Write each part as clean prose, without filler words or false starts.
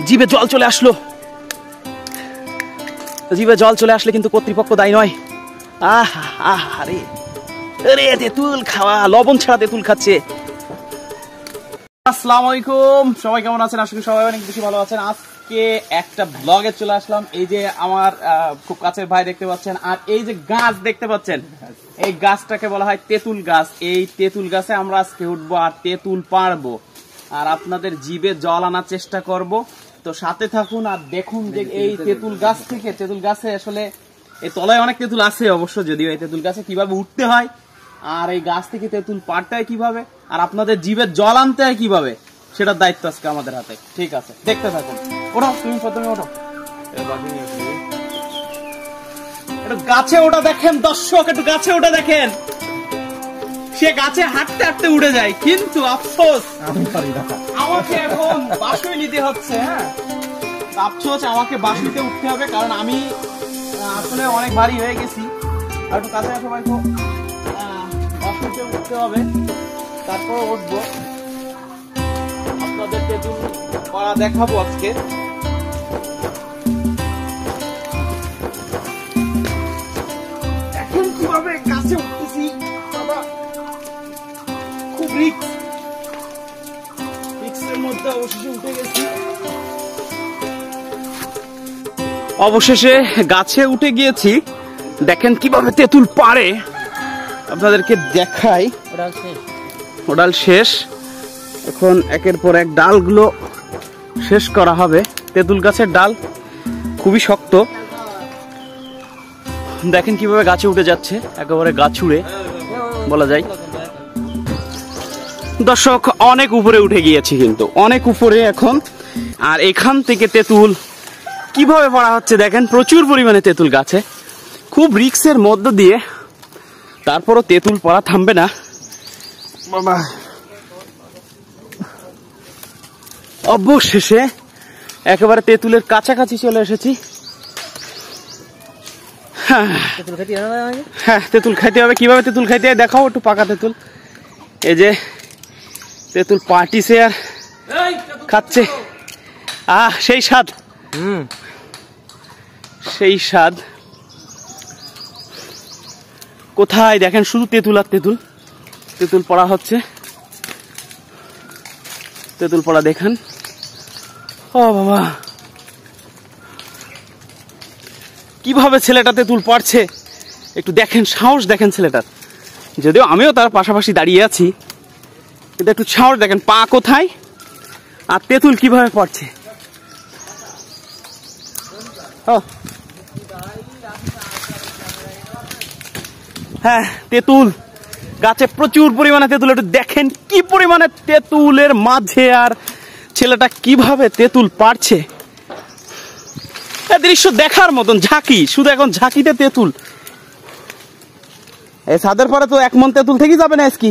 জিভে জল চলে আসলো। জিভে জল চলে আসলে কিন্তু কর্তৃপক্ষ দায়ী নয়। আরে আরে তেঁতুল খাওয়া, লবণ ছাড়া তেঁতুল খাচ্ছে। আসসালামু আলাইকুম, সবাই কেমন আছেন? আশা করি সবাই অনেক বেশি ভালো আছেন। আজকে একটা ব্লগে চলে আসলাম। এই যে আমার খুব কাছের ভাই দেখতে পাচ্ছেন, আর এই যে গাছ দেখতে পাচ্ছেন, এই গাছটাকে বলা হয় তেঁতুল গাছ। এই তেঁতুল গাছে আমরা আজকে উঠবো আর তেঁতুল পারবো, আর আপনাদের জিভে জল আনার চেষ্টা করব। তো সাথে থাকুন আর দেখুন যে এই তেঁতুল গাছ থেকে, তেঁতুল গাছে আসলে এই তলায় অনেক তেঁতুল আছে অবশ্য, যদিও এই তেঁতুল গাছে কিভাবে উঠতে হয় আর এই গাছ থেকে তেঁতুল পাড়তে হয় কিভাবে, আর আপনাদের জিভে জল আনতে হয় কিভাবে, সেটার দায়িত্ব আজকে আমাদের হাতে। ঠিক আছে, দেখতে থাকুন। ওঠো, তুমি প্রথমে ওঠো। একটু গাছে ওটা দেখেন দর্শক, একটু গাছে ওটা দেখেন। সে গাছে হাঁটতে হাঁটতে উড়ে যায়, কিন্তু আফসোস আমাকে এখন বাসুই নিতে হচ্ছে। হ্যাঁ, আফসোস আমাকে বাসুইতে উঠতে হবে, কারণ আমি আসলে অনেক ভারী হয়ে গেছি। আর একটু কাছে সবাই তো বাসুইতে উঠতে হবে, তারপর উঠবো। আপনাদের তেঁতুল পাড়া দেখাবো আজকে। এখন কিভাবে গাছে উঠতেছি, খুব রিস্কের মধ্যে অবশেষে উঠে গেছি। অবশেষে গাছে উঠে গিয়েছি। দেখেন কিভাবে তেঁতুল পাড়ে, আপনাদেরকে দেখাই। ওডাল শেষ, এখন একের পর এক ডালগুলো শেষ করা হবে। তেঁতুল গাছের ডাল খুবই শক্ত। দেখেন কিভাবে গাছে উঠে যাচ্ছে, একেবারে গাছ উড়ে বলা যায়। দর্শক, অনেক উপরে উঠে গিয়েছি, কিন্তু অনেক উপরে এখন। আর এখান থেকে তেঁতুল কিভাবে পড়া হচ্ছে দেখেন, প্রচুর পরিমাণে তেঁতুল গাছে, খুব রিস্কের মধ্য দিয়ে। তারপরও তেঁতুল পড়া থামবে না বাবা। অবশেষে একেবারে তেঁতুলের কাছাকাছি চলে এসেছি। হ্যাঁ, তেঁতুল খাইতে হবে। কিভাবে তেঁতুল খাইতে হয় দেখাও একটু, পাকা তেঁতুল। এই যে তেঁতুল পাটিছে আর খাচ্ছে, সেই স্বাদ, সেই স্বাদ। কোথায় দেখেন শুধু তেঁতুল আর তেঁতুল, তেঁতুল পড়া হচ্ছে। তেঁতুল পড়া দেখেন। ও বাবা, কিভাবে ছেলেটা তেঁতুল পাড়ছে একটু দেখেন, সাহস দেখেন ছেলেটার। যদিও আমিও তার পাশাপাশি দাঁড়িয়ে আছি, কিন্তু একটু সাহস দেখেন, পা কোথায় আর তেঁতুল কিভাবে পড়ছে। হ্যাঁ, তেঁতুল গাছে প্রচুর পরিমাণে তেঁতুল। একটু দেখেন কি পরিমাণে তেঁতুলের মাঝে, আর ছেলেটা কিভাবে তেঁতুল পাড়ছে। দৃশ্য দেখার মতন, ঝাঁকি, শুধু এখন ঝাঁকিতে তেঁতুল। এই ছাদের পরে তো এক মন তেঁতুল থেকে যাবে না আজকে।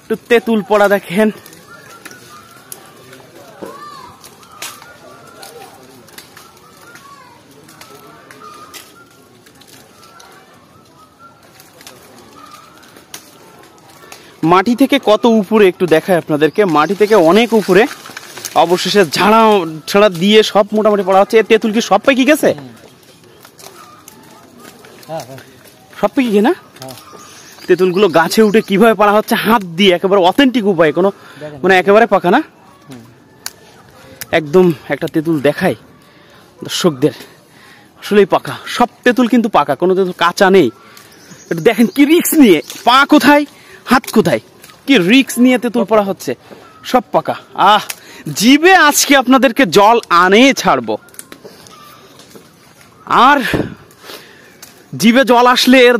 একটু তেঁতুল পড়া দেখেন। মাটি থেকে কত উপরে একটু দেখায় আপনাদেরকে, মাটি থেকে অনেক উপরে। অবশেষে ঝাড়া ছাড়া দিয়ে সব মোটামুটি পড়া হচ্ছে। তেঁতুল কি সব পেকে গেছে? সব পেকে গে না? তেঁতুলগুলো গাছে উঠে কিভাবে পাড়া হচ্ছে, হাত দিয়ে, একেবারে অথেন্টিক উপায়, কোনো মানে একেবারে পাকা না, একদম একটা তেঁতুল দেখাই দর্শকদের। আসলেই পাকা, সব তেঁতুল কিন্তু পাকা, কোনো তেঁতুল কাঁচা নেই। একটু দেখেন কি রিস্ক নিয়ে, পা কোথায় হাত কোথায়, কি রিস্ক নিয়ে তেঁতুল পড়া হচ্ছে। সব পাকা। জিভে আজকে আপনাদেরকে জল আনে ছাড়বো। আর জিভে জল আসলে এর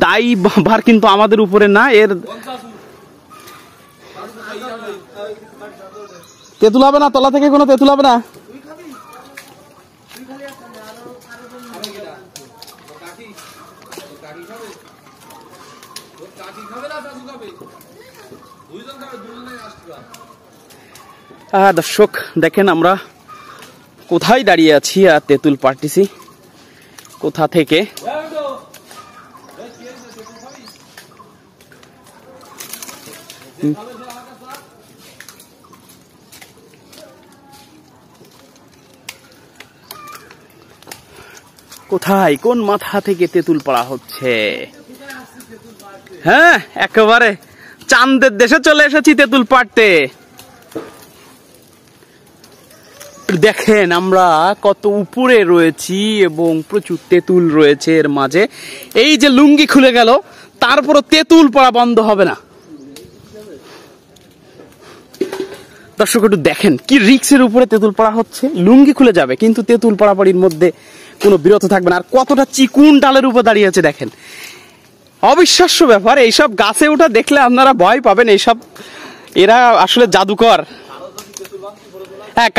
দায়ী ভার কিন্তু আমাদের উপরে না। এর তেঁতুল হবে না, তলা থেকে কোনো তেঁতুল হবে না। দর্শক দেখেন আমরা কোথায় দাঁড়িয়ে আছি আর তেঁতুল পাড়তেছি কোথা থেকে। কোথায় কোন মাথা থেকে তেঁতুল পড়া হচ্ছে? হ্যাঁ, একেবারে চাঁদের দেশে চলে এসেছি তেঁতুল পাড়তে। দেখেন আমরা কত উপরে রয়েছি এবং প্রচুর তেঁতুল রয়েছে এর মাঝে। এই যে লুঙ্গি খুলে গেল, তারপরও তেঁতুল পড়া বন্ধ হবে না। দর্শক একটু দেখেন কি রিক্সের উপরে তেঁতুল পড়া হচ্ছে। লুঙ্গি খুলে যাবে কিন্তু তেঁতুল পড়াপড়ির মধ্যে কোনো বিরত থাকবে না। আর কতটা চিকুন ডালের উপর দাঁড়িয়ে আছে দেখেন, অবিশ্বাস্য ব্যাপার। এইসব গাছে ওঠা দেখলে আপনারা ভয় পাবেন। এইসব এরা আসলে জাদুকর। হ্যাঁ,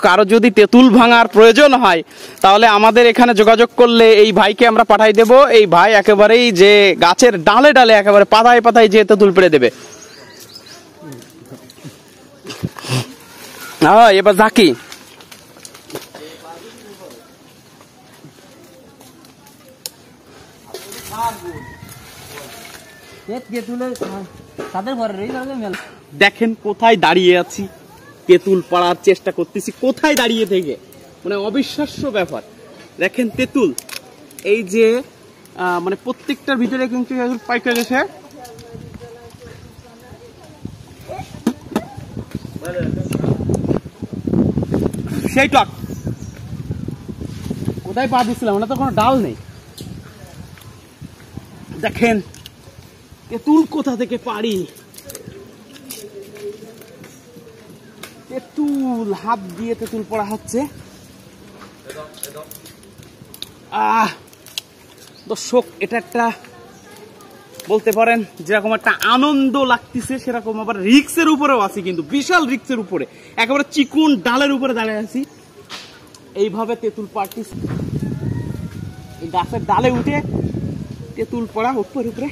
কারো যদি তেঁতুল ভাঙার প্রয়োজন হয় তাহলে আমাদের এখানে যোগাযোগ করলে এই ভাইকে আমরা পাঠাই দেব। এই ভাই একেবারেই যে গাছের ডালে ডালে একেবারে পাতায় পাতায় যে তেঁতুল পেড়ে দেবে। হ্যাঁ, এবার জাকি দেখেন কোথায় দাঁড়িয়ে আছি, তেঁতুল পাড়ার চেষ্টা করতেছি কোথায় দাঁড়িয়ে থেকে, মানে অবিশ্বাস্য ব্যাপার। দেখেন তেঁতুল, এই যে মানে প্রত্যেকটার ভিতরে কিন্তু পাইকা গেছে। সেই টক কোথায় পা দিচ্ছিলাম, ওটা তো কোনো ডাল নেই। দেখেন তেঁতুল কোথা থেকে পারি, তেঁতুল হাত দিয়ে তেঁতুল পড়া হচ্ছে। দর্শক, এটা একটা বলতে পারেন যেরকম একটা আনন্দ লাগতেছে, সেরকম আবার রিক্সের উপরেও আছি, কিন্তু বিশাল রিক্সের উপরে, একেবারে চিকুন ডালের উপরে দাঁড়িয়ে আছি। এইভাবে তেঁতুল পাড়তেছি, এই গাছের ডালে উঠে তেঁতুল পড়া উপরে উপরে।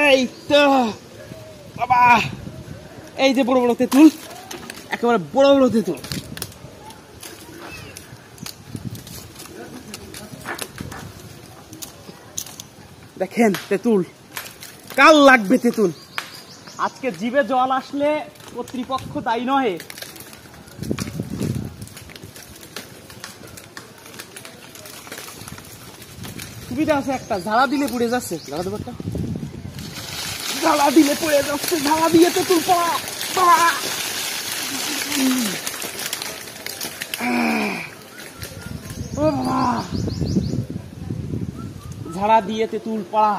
এই তো বাবা, এই যে বড় বড় তেঁতুল, একেবারে বড় বড় তেঁতুল। দেখেন তেঁতুল, কাল লাগবে তেঁতুল। আজকে জিভে জল আসলে কর্তৃপক্ষ দায়ী নয়। সুবিধা আছে একটা, ঝাড়া দিলে পড়ে যাচ্ছে, ঝাড়া দেবারটা ঝাড়া দিলে পড়ে যাচ্ছে, ঝাড়া দিয়ে তেঁতুল পড়া। ঝাড়া দিয়ে তেঁতুল পড়া,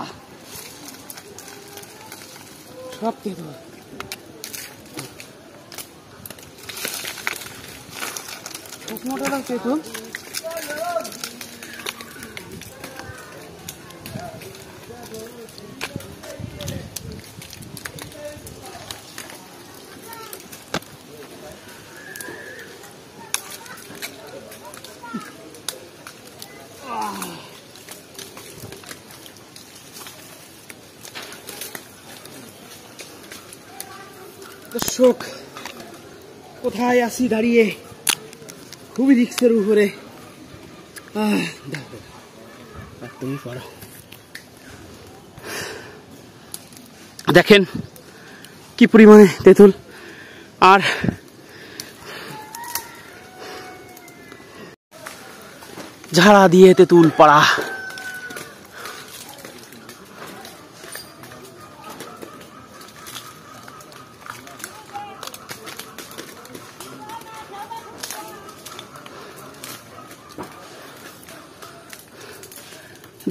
সব তেঁতুল। তেঁতুল দর্শক, কোথায় আছি দাঁড়িয়ে, খুবই রিক্সের উপরে। তুমি পড়ো। দেখেন কি পরিমাণে তেঁতুল, আর ঝাড়া দিয়ে তেঁতুল পাড়া।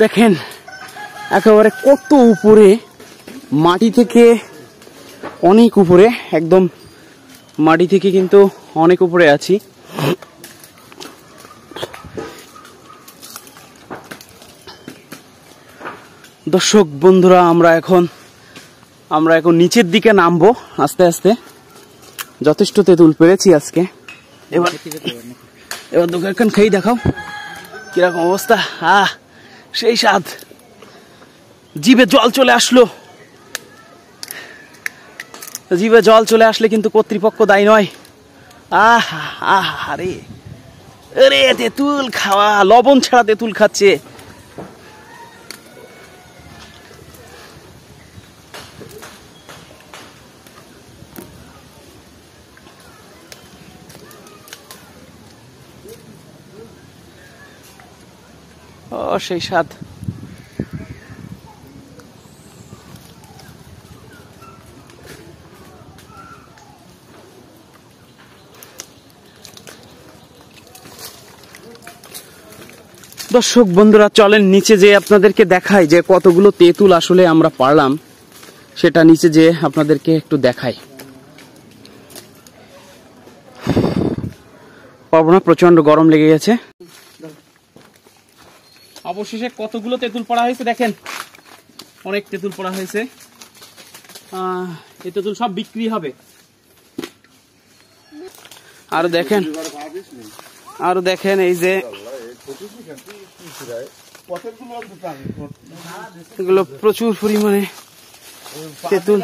দেখেন একেবারে কত উপরে, মাটি থেকে অনেক উপরে, একদম মাটি থেকে কিন্তু অনেক উপরে আছি। দর্শক বন্ধুরা, আমরা এখন নিচের দিকে নামবো আস্তে আস্তে। যথেষ্ট তেঁতুল পেরেছি আজকে। এবার দোকান খেয়ে দেখাও কিরকম অবস্থা। সেই স্বাদ, জিভে জল চলে আসলো। জিভে জল চলে আসলে কিন্তু কর্তৃপক্ষ দায়ী নয়। আরে আরে তেঁতুল খাওয়া, লবণ ছাড়া তেঁতুল খাচ্ছে। ও সেই স্বাদ। দর্শক বন্ধুরা চলেন নিচে যে আপনাদেরকে দেখাই যে কতগুলো তেঁতুল আসলে আমরা পারলাম, সেটা নিচে যে আপনাদেরকে একটু দেখাই। পারবো না, প্রচন্ড গরম লেগে গেছে। অবশেষে কতগুলো তেঁতুল পড়া হয়েছে দেখেন, অনেক তেঁতুল পড়া হয়েছে। এই তেঁতুল সব বিক্রি হবে। আর দেখেন এই যে এগুলো প্রচুর পরিমাণে তেঁতুল।